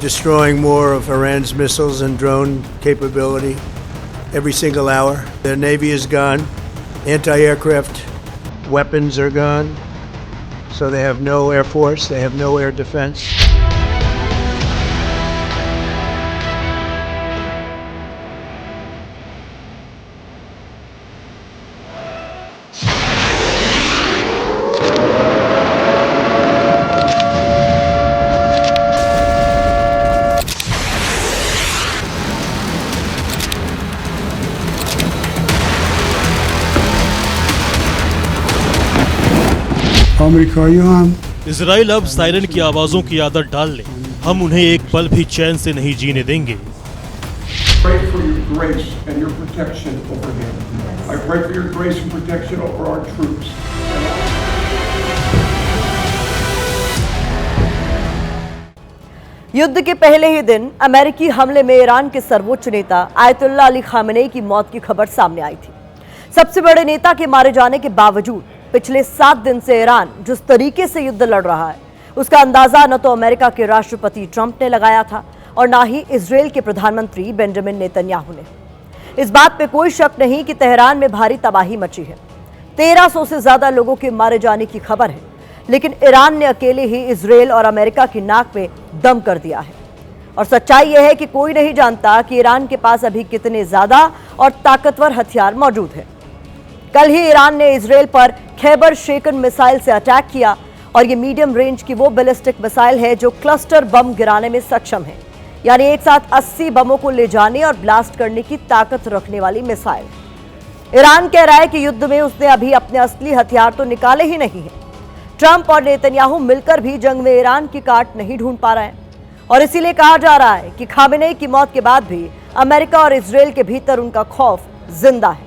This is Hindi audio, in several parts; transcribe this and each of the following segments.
destroying more of Iran's missiles and drone capability every single hour. Their navy is gone. Anti-aircraft weapons are gone. So they have no air force, they have no air defense. Israel अब सायरन की आवाजों की आदत डाल ले, हम उन्हें एक पल भी चैन से नहीं जीने देंगे। Pray for your grace and your protection over him. I pray for your grace and protection over our troops. युद्ध के पहले ही दिन अमेरिकी हमले में ईरान के सर्वोच्च नेता आयतुल्लाह अली खामेनेई की मौत की खबर सामने आई थी। सबसे बड़े नेता के मारे जाने के बावजूद पिछले 7 दिन से ईरान जिस तरीके से युद्ध लड़ रहा है, उसका अंदाजा न तो अमेरिका के राष्ट्रपति ट्रंप ने लगाया था और न ही इजराइल के प्रधानमंत्री बेंजामिन नेतन्याहू ने। इस बात पे कोई शक नहीं कि तेहरान में भारी तबाही मची है। 1300 से ज्यादा लोगों के मारे जाने की खबर है, लेकिन ईरान ने अकेले ही इजराइल और अमेरिका की नाक में दम कर दिया है। और सच्चाई यह है कि कोई नहीं जानता कि ईरान के पास अभी कितने ज्यादा और ताकतवर हथियार मौजूद हैं। कल ही ईरान ने इजराइल पर खैबर शेकन मिसाइल से अटैक किया और ये मीडियम रेंज की वो बैलिस्टिक मिसाइल है जो क्लस्टर बम गिराने में सक्षम है, यानी एक साथ 80 बमों को ले जाने और ब्लास्ट करने की ताकत रखने वाली मिसाइल। ईरान कह रहा है कि युद्ध में उसने अभी अपने असली हथियार तो निकाले ही नहीं है। ट्रंप और नेतन्याहू मिलकर भी जंग में ईरान की काट नहीं ढूंढ पा रहे हैं और इसीलिए कहा जा रहा है कि खामेनेई की मौत के बाद भी अमेरिका और इजराइल के भीतर उनका खौफ जिंदा है।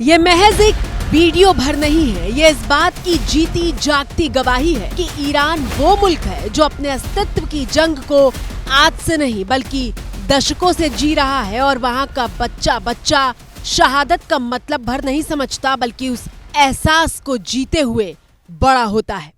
ये महज एक वीडियो भर नहीं है, ये इस बात की जीती जागती गवाही है कि ईरान वो मुल्क है जो अपने अस्तित्व की जंग को आज से नहीं बल्कि दशकों से जी रहा है और वहाँ का बच्चा बच्चा शहादत का मतलब भर नहीं समझता बल्कि उस एहसास को जीते हुए बड़ा होता है।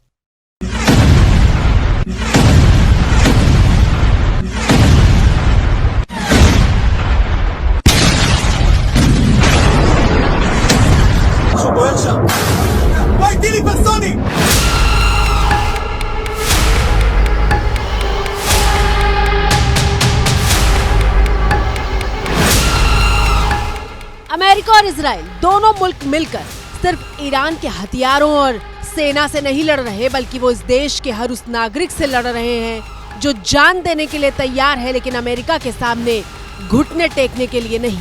अमेरिका और इजराइल दोनों मुल्क मिलकर सिर्फ ईरान के हथियारों और सेना से नहीं लड़ रहे बल्कि वो इस देश के हर उस नागरिक से लड़ रहे हैं जो जान देने के लिए तैयार है, लेकिन अमेरिका के सामने घुटने टेकने के लिए नहीं।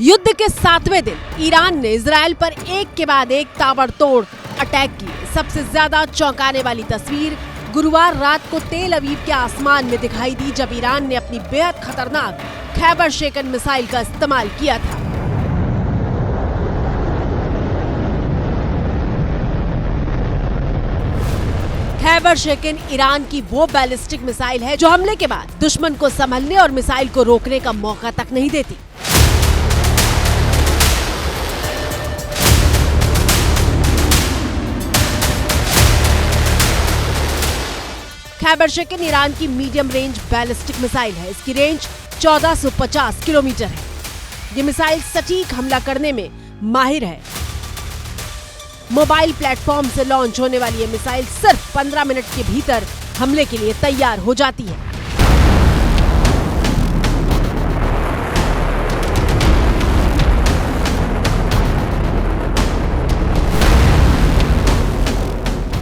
युद्ध के 7वें दिन ईरान ने इजराइल पर एक के बाद एक ताबड़तोड़ अटैक किए। सबसे ज्यादा चौंकाने वाली तस्वीर गुरुवार रात को तेल अवीव के आसमान में दिखाई दी जब ईरान ने अपनी बेहद खतरनाक खैबर शेकन मिसाइल का इस्तेमाल किया था। खैबर शेकन ईरान की वो बैलिस्टिक मिसाइल है जो हमले के बाद दुश्मन को संभलने और मिसाइल को रोकने का मौका तक नहीं देती। खैबर शेकन ईरान की मीडियम रेंज बैलिस्टिक मिसाइल है। इसकी रेंज 1450 किलोमीटर है। ये मिसाइल सटीक हमला करने में माहिर है। मोबाइल प्लेटफॉर्म से लॉन्च होने वाली ये मिसाइल सिर्फ 15 मिनट के भीतर हमले के लिए तैयार हो जाती है।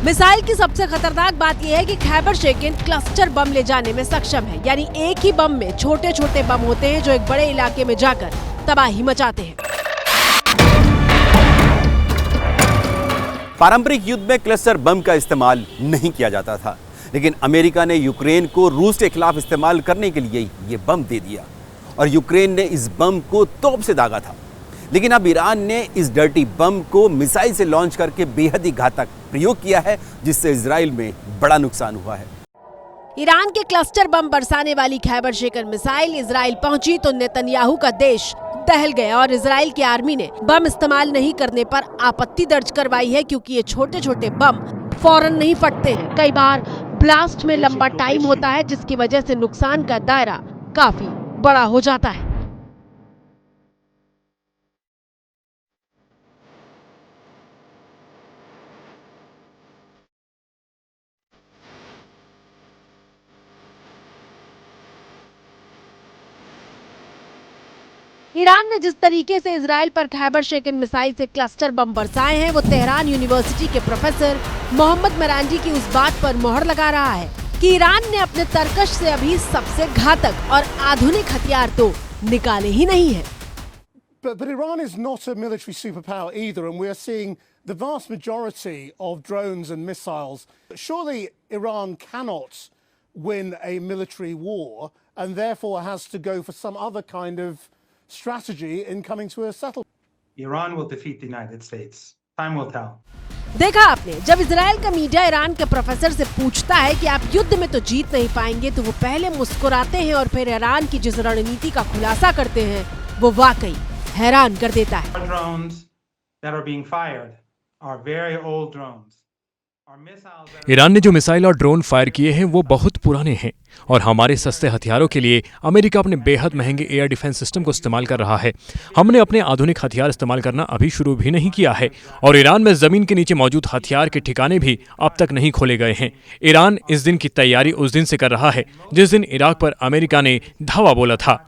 मिसाइल की सबसे खतरनाक बात यह है कि खैबर शेकिन क्लस्टर बम ले जाने में सक्षम है, यानी एक ही बम में छोटे छोटे बम होते हैं जो एक बड़े इलाके में जाकर तबाही मचाते हैं। पारंपरिक युद्ध में क्लस्टर बम का इस्तेमाल नहीं किया जाता था, लेकिन अमेरिका ने यूक्रेन को रूस के खिलाफ इस्तेमाल करने के लिए ये बम दे दिया और यूक्रेन ने इस बम को तोप से दागा था। लेकिन अब ईरान ने इस डर्टी बम को मिसाइल से लॉन्च करके बेहद ही घातक प्रयोग किया है, जिससे इजराइल में बड़ा नुकसान हुआ है। ईरान के क्लस्टर बम बरसाने वाली खैबर शेकन मिसाइल इजराइल पहुंची तो नेतन्याहू का देश दहल गया और इजराइल की आर्मी ने बम इस्तेमाल नहीं करने पर आपत्ति दर्ज करवाई है, क्योंकि ये छोटे छोटे बम फौरन नहीं फटते हैं। कई बार ब्लास्ट में लंबा टाइम होता है, जिसकी वजह से नुकसान का दायरा काफी बड़ा हो जाता है। ईरान ने जिस तरीके से इजराइल पर खैबर शेकिन मिसाइल से क्लस्टर बम बरसाए हैं, वो तेहरान यूनिवर्सिटी के प्रोफेसर मोहम्मद मरांडी की उस बात पर मोहर लगा रहा है कि ईरान ने अपने तरकश से अभी सबसे घातक और आधुनिक हथियार तो निकाले ही नहीं है। But Iran is not a military superpower either, and we are seeing the vast majority of drones and missiles. Surely Iran cannot win a military war and therefore has to go for some other kind of strategy in coming to a settlement. Iran will defeat the United States. Time will tell. देखा आपने, जब इजराइल का मीडिया ईरान के प्रोफेसर से पूछता है कि आप युद्ध में तो जीत नहीं पाएंगे, तो वो पहले मुस्कुराते हैं और फिर ईरान की जिस रणनीति का खुलासा करते हैं वो वाकई हैरान कर देता है। Drones that are being fired are very old drones. Iran ने जो मिसाइल और ड्रोन फायर किए हैं वो बहुत पुराने हैं और हमारे सस्ते हथियारों के लिए अमेरिका अपने बेहद महंगे एयर डिफेंस सिस्टम को इस्तेमाल कर रहा है। हमने अपने आधुनिक हथियार इस्तेमाल करना अभी शुरू भी नहीं किया है और ईरान में जमीन के नीचे मौजूद हथियार के ठिकाने भी अब तक नहीं खोले गए हैं। ईरान इस दिन की तैयारी उस दिन से कर रहा है जिस दिन इराक पर अमेरिका ने धावा बोला था।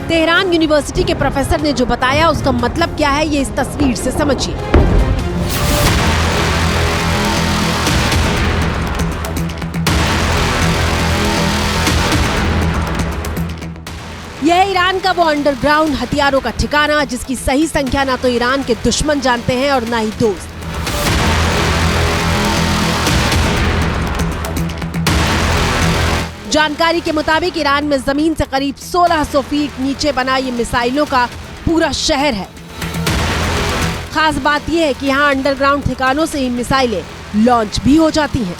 तेहरान यूनिवर्सिटी के प्रोफेसर ने जो बताया उसका मतलब क्या है, ये इस तस्वीर से समझिए। यह ईरान का वो अंडरग्राउंड हथियारों का ठिकाना जिसकी सही संख्या ना तो ईरान के दुश्मन जानते हैं और ना ही दोस्त। जानकारी के मुताबिक ईरान में जमीन से करीब 1600 फीट नीचे बना ये मिसाइलों का पूरा शहर है। खास बात यह है कि यहाँ अंडरग्राउंड ठिकानों से ही मिसाइलें लॉन्च भी हो जाती हैं।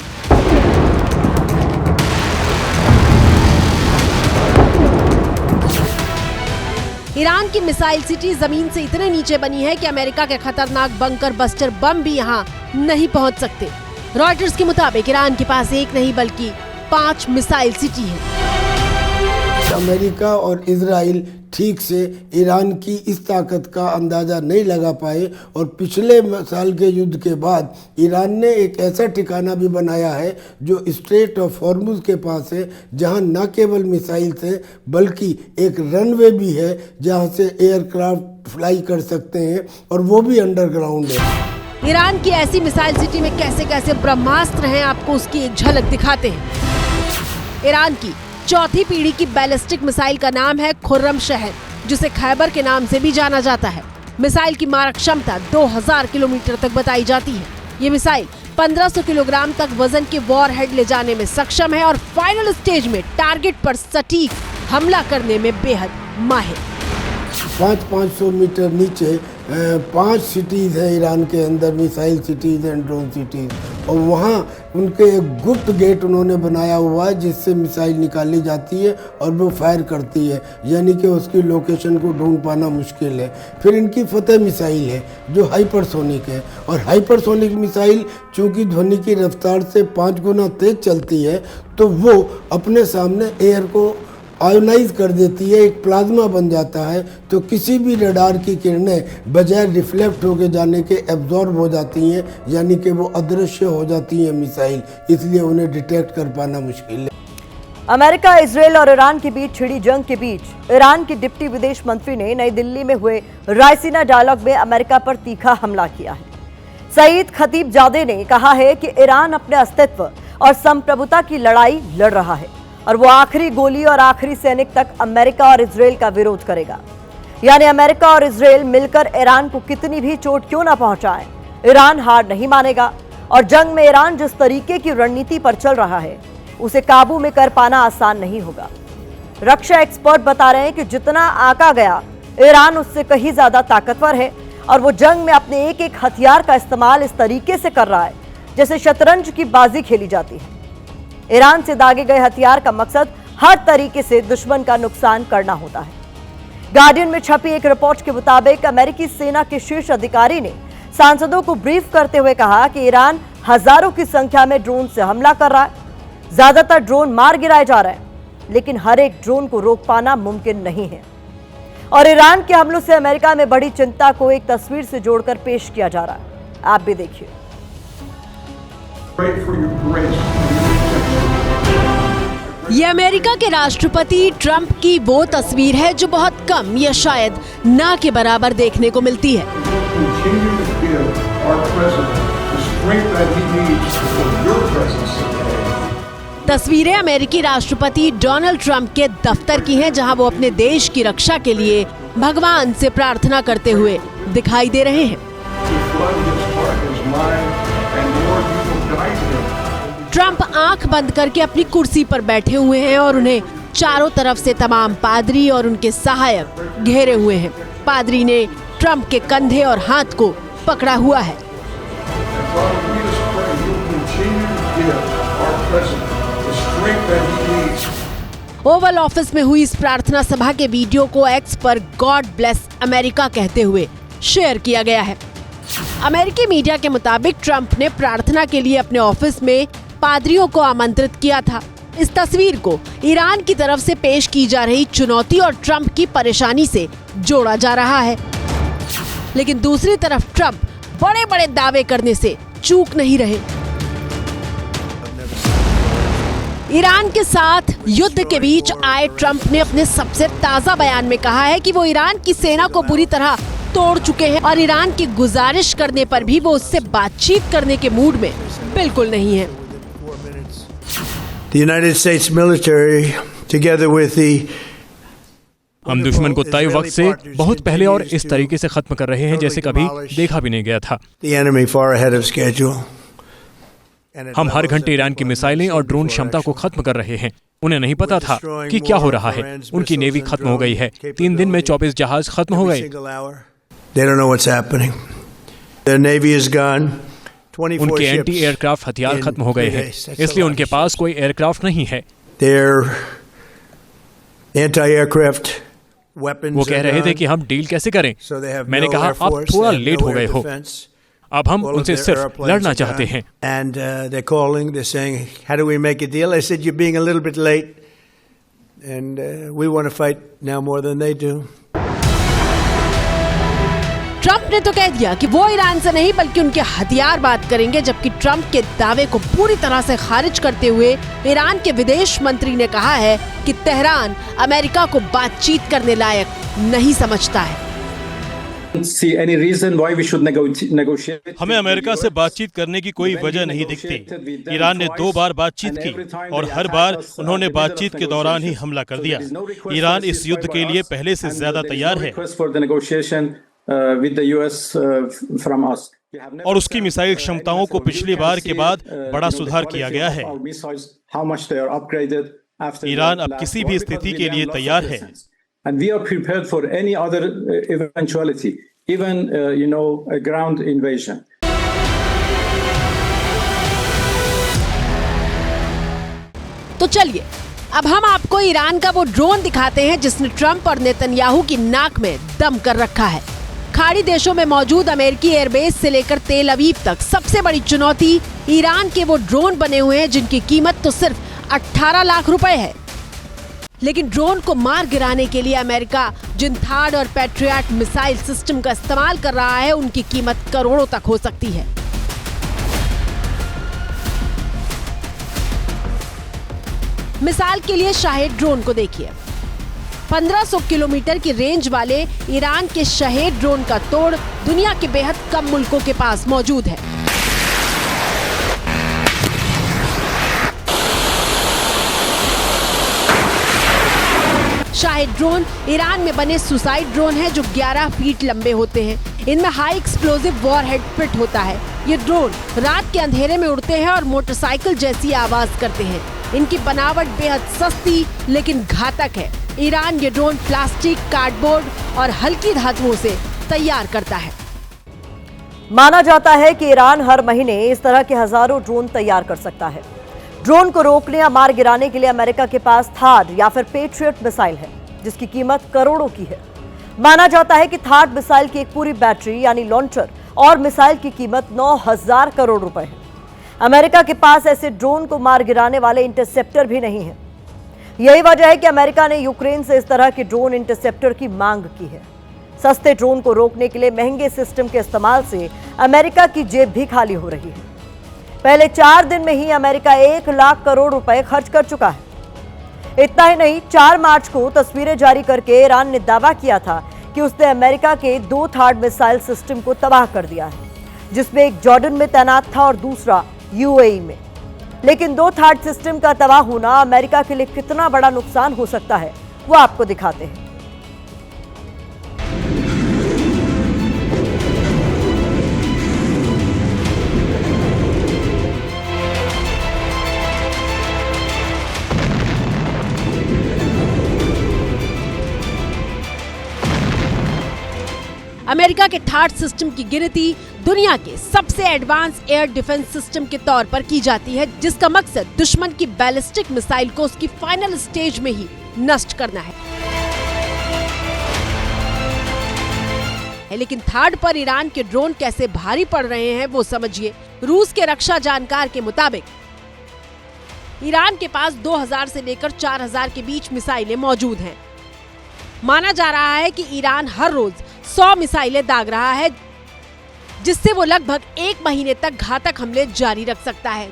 ईरान की मिसाइल सिटी जमीन से इतने नीचे बनी है कि अमेरिका के खतरनाक बंकर बस्टर बम भी यहाँ नहीं पहुँच सकते। रॉयटर्स के मुताबिक ईरान के पास एक नहीं बल्कि 5 मिसाइल सिटी है। अमेरिका और इजराइल ठीक से ईरान की इस ताकत का अंदाज़ा नहीं लगा पाए और पिछले साल के युद्ध के बाद ईरान ने एक ऐसा ठिकाना भी बनाया है जो स्ट्रेट ऑफ हॉर्मुज के पास है, जहां न केवल मिसाइल से बल्कि एक रनवे भी है जहां से एयरक्राफ्ट फ्लाई कर सकते हैं और वो भी अंडरग्राउंड है। ईरान की ऐसी मिसाइल सिटी में कैसे कैसे ब्रह्मास्त्र हैं, आपको उसकी एक झलक दिखाते हैं। ईरान की चौथी पीढ़ी की बैलिस्टिक मिसाइल का नाम है खुर्रम शहर, जिसे खैबर के नाम से भी जाना जाता है। मिसाइल की मारक क्षमता 2000 किलोमीटर तक बताई जाती है। ये मिसाइल 1500 किलोग्राम तक वजन के वॉर हेड ले जाने में सक्षम है और फाइनल स्टेज में टारगेट पर सटीक हमला करने में बेहद माहिर। 500 मीटर नीचे 5 सिटीज़ हैं ईरान के अंदर, missile cities and drone cities, और वहाँ उनके एक गुप्त गेट उन्होंने बनाया हुआ है जिससे मिसाइल निकाली जाती है और वो फायर करती है, यानी कि उसकी लोकेशन को ढूंढ पाना मुश्किल है। फिर इनकी फतेह मिसाइल है जो हाइपरसोनिक है, और हाइपरसोनिक मिसाइल चूँकि ध्वनि की रफ्तार से 5 गुना तेज चलती है तो वो अपने सामने एयर को आयोनाइज कर देती है, एक प्लाज्मा बन जाता है, तो किसी भी रडार की किरणें बजाय रिफ्लेक्ट होके जाने के एब्जॉर्ब हो जाती हैं, यानी कि वो अदृश्य हो जाती हैं मिसाइल, इसलिए उन्हें डिटेक्ट कर पाना मुश्किल है। अमेरिका, इजरायल और ईरान के बीच छिड़ी जंग के बीच ईरान के डिप्टी विदेश मंत्री ने नई दिल्ली में हुए रायसीना डायलॉग में अमेरिका पर तीखा हमला किया है। सईद खतीबजादे ने कहा है कि ईरान अपने अस्तित्व और संप्रभुता की लड़ाई लड़ रहा है और वो आखिरी गोली और आखिरी सैनिक तक अमेरिका और इजरायल का विरोध करेगा। यानी अमेरिका और इजरायल मिलकर ईरान को कितनी भी चोट क्यों ना पहुंचाए, ईरान हार नहीं मानेगा और जंग में ईरान जिस तरीके की रणनीति पर चल रहा है उसे काबू में कर पाना आसान नहीं होगा। रक्षा एक्सपर्ट बता रहे हैं कि जितना आंका गया ईरान उससे कहीं ज्यादा ताकतवर है और वो जंग में अपने एक एक हथियार का इस्तेमाल इस तरीके से कर रहा है जैसे शतरंज की बाजी खेली जाती है। ईरान से दागे गए हथियार का मकसद हर तरीके से दुश्मन का नुकसान करना होता है। गार्डियन में छपी एक रिपोर्ट के मुताबिक अमेरिकी सेना के शीर्ष अधिकारी ने सांसदों को ब्रीफ करते हुए कहा कि ईरान हजारों की संख्या में ड्रोन से हमला कर रहा है। ज्यादातर ड्रोन मार गिराए जा रहे हैं, लेकिन हर एक ड्रोन को रोक पाना मुमकिन नहीं है। और ईरान के हमलों से अमेरिका में बड़ी चिंता को एक तस्वीर से जोड़कर पेश किया जा रहा है, आप भी देखिए। ये अमेरिका के राष्ट्रपति ट्रंप की वो तस्वीर है जो बहुत कम या शायद ना के बराबर देखने को मिलती है। तस्वीरें अमेरिकी राष्ट्रपति डोनाल्ड ट्रंप के दफ्तर की हैं, जहां वो अपने देश की रक्षा के लिए भगवान से प्रार्थना करते हुए दिखाई दे रहे हैं। ट्रंप आंख बंद करके अपनी कुर्सी पर बैठे हुए हैं और उन्हें चारों तरफ से तमाम पादरी और उनके सहायक घेरे हुए हैं। पादरी ने ट्रंप के कंधे और हाथ को पकड़ा हुआ है। ओवल ऑफिस में हुई इस प्रार्थना सभा के वीडियो को एक्स पर गॉड ब्लेस अमेरिका कहते हुए शेयर किया गया है। अमेरिकी मीडिया के मुताबिक ट्रंप ने प्रार्थना के लिए अपने ऑफिस में पादरियों को आमंत्रित किया था। इस तस्वीर को ईरान की तरफ से पेश की जा रही चुनौती और ट्रंप की परेशानी से जोड़ा जा रहा है, लेकिन दूसरी तरफ ट्रंप बड़े बड़े दावे करने से चूक नहीं रहे। ईरान के साथ युद्ध के बीच आए ट्रंप ने अपने सबसे ताजा बयान में कहा है कि वो ईरान की सेना को बुरी तरह तोड़ चुके हैं और ईरान की गुजारिश करने पर भी वो उससे बातचीत करने के मूड में बिल्कुल नहीं है। The United States military, together with the हम दुश्मन को तय वक्त से बहुत पहले और इस तरीके से खत्म कर रहे हैं जैसे कभी देखा भी नहीं गया था। the enemy far ahead of schedule. हम हर घंटे ईरान की मिसाइलें और ड्रोन क्षमता को खत्म कर रहे हैं। उन्हें नहीं पता था कि क्या हो रहा है। उनकी नेवी खत्म हो गई है। 3 दिन में 24 जहाज खत्म हो गए। They don't know what's happening. Their navy is gone. उनके एंटी एयरक्राफ्ट हथियार खत्म हो गए हैं, इसलिए उनके पास कोई एयरक्राफ्ट नहीं है। Their anti-aircraft weapons. वो कह रहे थे कि हम डील कैसे करें। मैंने कहा आप थोड़ा लेट हो गए हो। अब हम उनसे सिर्फ लड़ना चाहते हैं। And they're calling, they're saying, how do we make a deal? I said, you're being a little bit late, and we want to fight now more than they do. Trump ने तो कह दिया कि वो ईरान से नहीं बल्कि उनके हथियार बात करेंगे, जबकि ट्रंप के दावे को पूरी तरह से खारिज करते हुए ईरान के विदेश मंत्री ने कहा है कि तेहरान अमेरिका को बातचीत करने लायक नहीं समझता है। हमें अमेरिका से बातचीत करने की कोई वजह नहीं दिखती। ईरान ने 2 बार बातचीत की और हर बार उन्होंने बातचीत के दौरान ही हमला कर दिया। ईरान इस युद्ध के लिए पहले से ज्यादा तैयार है और उसकी मिसाइल क्षमताओं को पिछली बार के बाद बड़ा सुधार किया गया है। ईरान अब किसी भी स्थिति के लिए तैयार है। And we are prepared for any other eventuality, even a ground invasion. तो चलिए अब हम आपको ईरान का वो ड्रोन दिखाते हैं जिसने ट्रंप और नेतन्याहू की नाक में दम कर रखा है। खाड़ी देशों में मौजूद अमेरिकी एयरबेस से लेकर तेल अवीव तक सबसे बड़ी चुनौती ईरान के वो ड्रोन बने हुए हैं जिनकी कीमत तो सिर्फ 18 लाख रुपए है। लेकिन ड्रोन को मार गिराने के लिए अमेरिका जिन थार्ड और पैट्रियट मिसाइल सिस्टम का इस्तेमाल कर रहा है, उनकी कीमत करोड़ों तक हो सकती है। मिसाल के लिए शाहेद ड्रोन को देखिए। 1500 किलोमीटर की रेंज वाले ईरान के शाहेद ड्रोन का तोड़ दुनिया के बेहद कम मुल्कों के पास मौजूद है। शाहेद ड्रोन ईरान में बने सुसाइड ड्रोन है जो 11 फीट लंबे होते हैं। इनमें हाई एक्सप्लोजिव वॉरहेड फिट होता है। ये ड्रोन रात के अंधेरे में उड़ते हैं और मोटरसाइकिल जैसी आवाज करते हैं। इनकी बनावट बेहद सस्ती लेकिन घातक है। ईरान ये ड्रोन प्लास्टिक, कार्डबोर्ड और हल्की धातुओं से तैयार करता है। माना जाता है कि ईरान हर महीने इस तरह के हजारों ड्रोन तैयार कर सकता है। ड्रोन को रोकने या मार गिराने के लिए अमेरिका के पास थार्ड या फिर पेट्रियट मिसाइल है, जिसकी कीमत करोड़ों की है। माना जाता है कि थार्ड मिसाइल की एक पूरी बैटरी यानी लॉन्चर और मिसाइल की कीमत 9,000 करोड़ रुपए है। अमेरिका के पास ऐसे ड्रोन को मार गिराने वाले इंटरसेप्टर भी नहीं है। यही वजह है कि अमेरिका ने यूक्रेन से इस तरह के ड्रोन इंटरसेप्टर की मांग की है। सस्ते ड्रोन को रोकने के लिए महंगे सिस्टम के इस्तेमाल से अमेरिका की जेब भी खाली हो रही है। पहले 4 दिन में ही अमेरिका 1 लाख करोड़ रुपए खर्च कर चुका है। इतना ही नहीं, 4 मार्च को तस्वीरें जारी करके ईरान ने दावा किया था कि उसने अमेरिका के 2 थार्ड मिसाइल सिस्टम को तबाह कर दिया है, जिसमें एक जॉर्डन में तैनात था और दूसरा यूएई में। लेकिन 2 थार्ड सिस्टम का तबाह होना अमेरिका के लिए कितना बड़ा नुकसान हो सकता है, वो आपको दिखाते हैं। अमेरिका के थार्ड सिस्टम की गिनती दुनिया के सबसे एडवांस एयर डिफेंस सिस्टम के तौर पर की जाती है, जिसका मकसद दुश्मन की बैलिस्टिक मिसाइल को उसकी फाइनल स्टेज में ही नष्ट करना है। लेकिन थार्ड पर ईरान के ड्रोन कैसे भारी पड़ रहे हैं वो समझिए। रूस के रक्षा जानकार के मुताबिक ईरान के पास 2000 से लेकर 4000 के बीच मिसाइलें मौजूद हैं। माना जा रहा है कि ईरान हर रोज 100 मिसाइलें दाग रहा है, जिससे वो लगभग 1 महीने तक घातक हमले जारी रख सकता है।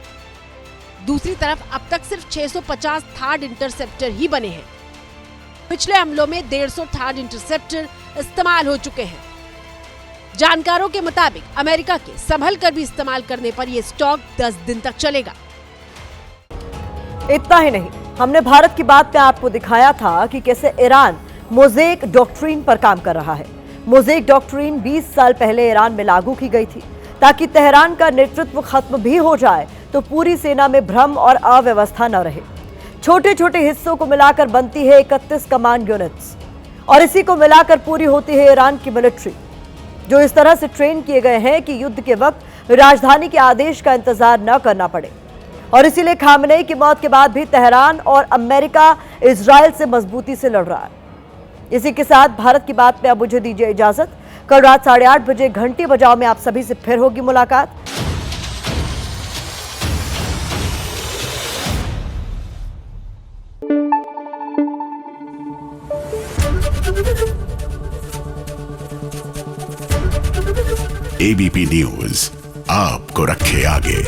दूसरी तरफ अब तक सिर्फ 650 थार्ड इंटरसेप्टर ही बने हैं। पिछले हमलों में 150 थार्ड इंटरसेप्टर इस्तेमाल हो चुके हैं। जानकारों के मुताबिक अमेरिका के संभल कर भी इस्तेमाल करने पर यह स्टॉक 10 दिन तक चलेगा। इतना ही नहीं, हमने भारत की बात में आपको दिखाया था कि कैसे ईरान मोज़ेक डॉक्ट्रिन पर काम कर रहा है। मोज़ेक डॉक्ट्रिन 20 साल पहले ईरान में लागू की गई थी ताकि तेहरान का नेतृत्व खत्म भी हो जाए तो पूरी सेना में भ्रम और अव्यवस्था न रहे। छोटे छोटे हिस्सों को मिलाकर बनती है 31 कमांड यूनिट्स और इसी को मिलाकर पूरी होती है ईरान की मिलिट्री, जो इस तरह से ट्रेन किए गए हैं कि युद्ध के वक्त राजधानी के आदेश का इंतजार न करना पड़े। और इसीलिए खामेनेई की मौत के बाद भी तेहरान और अमेरिका इजराइल से मजबूती से लड़ रहा है। इसी के साथ भारत की बात में अब मुझे दीजिए इजाजत। कल रात 8:30 बजे घंटी बजाओ में आप सभी से फिर होगी मुलाकात। एबीपी न्यूज आपको रखे आगे।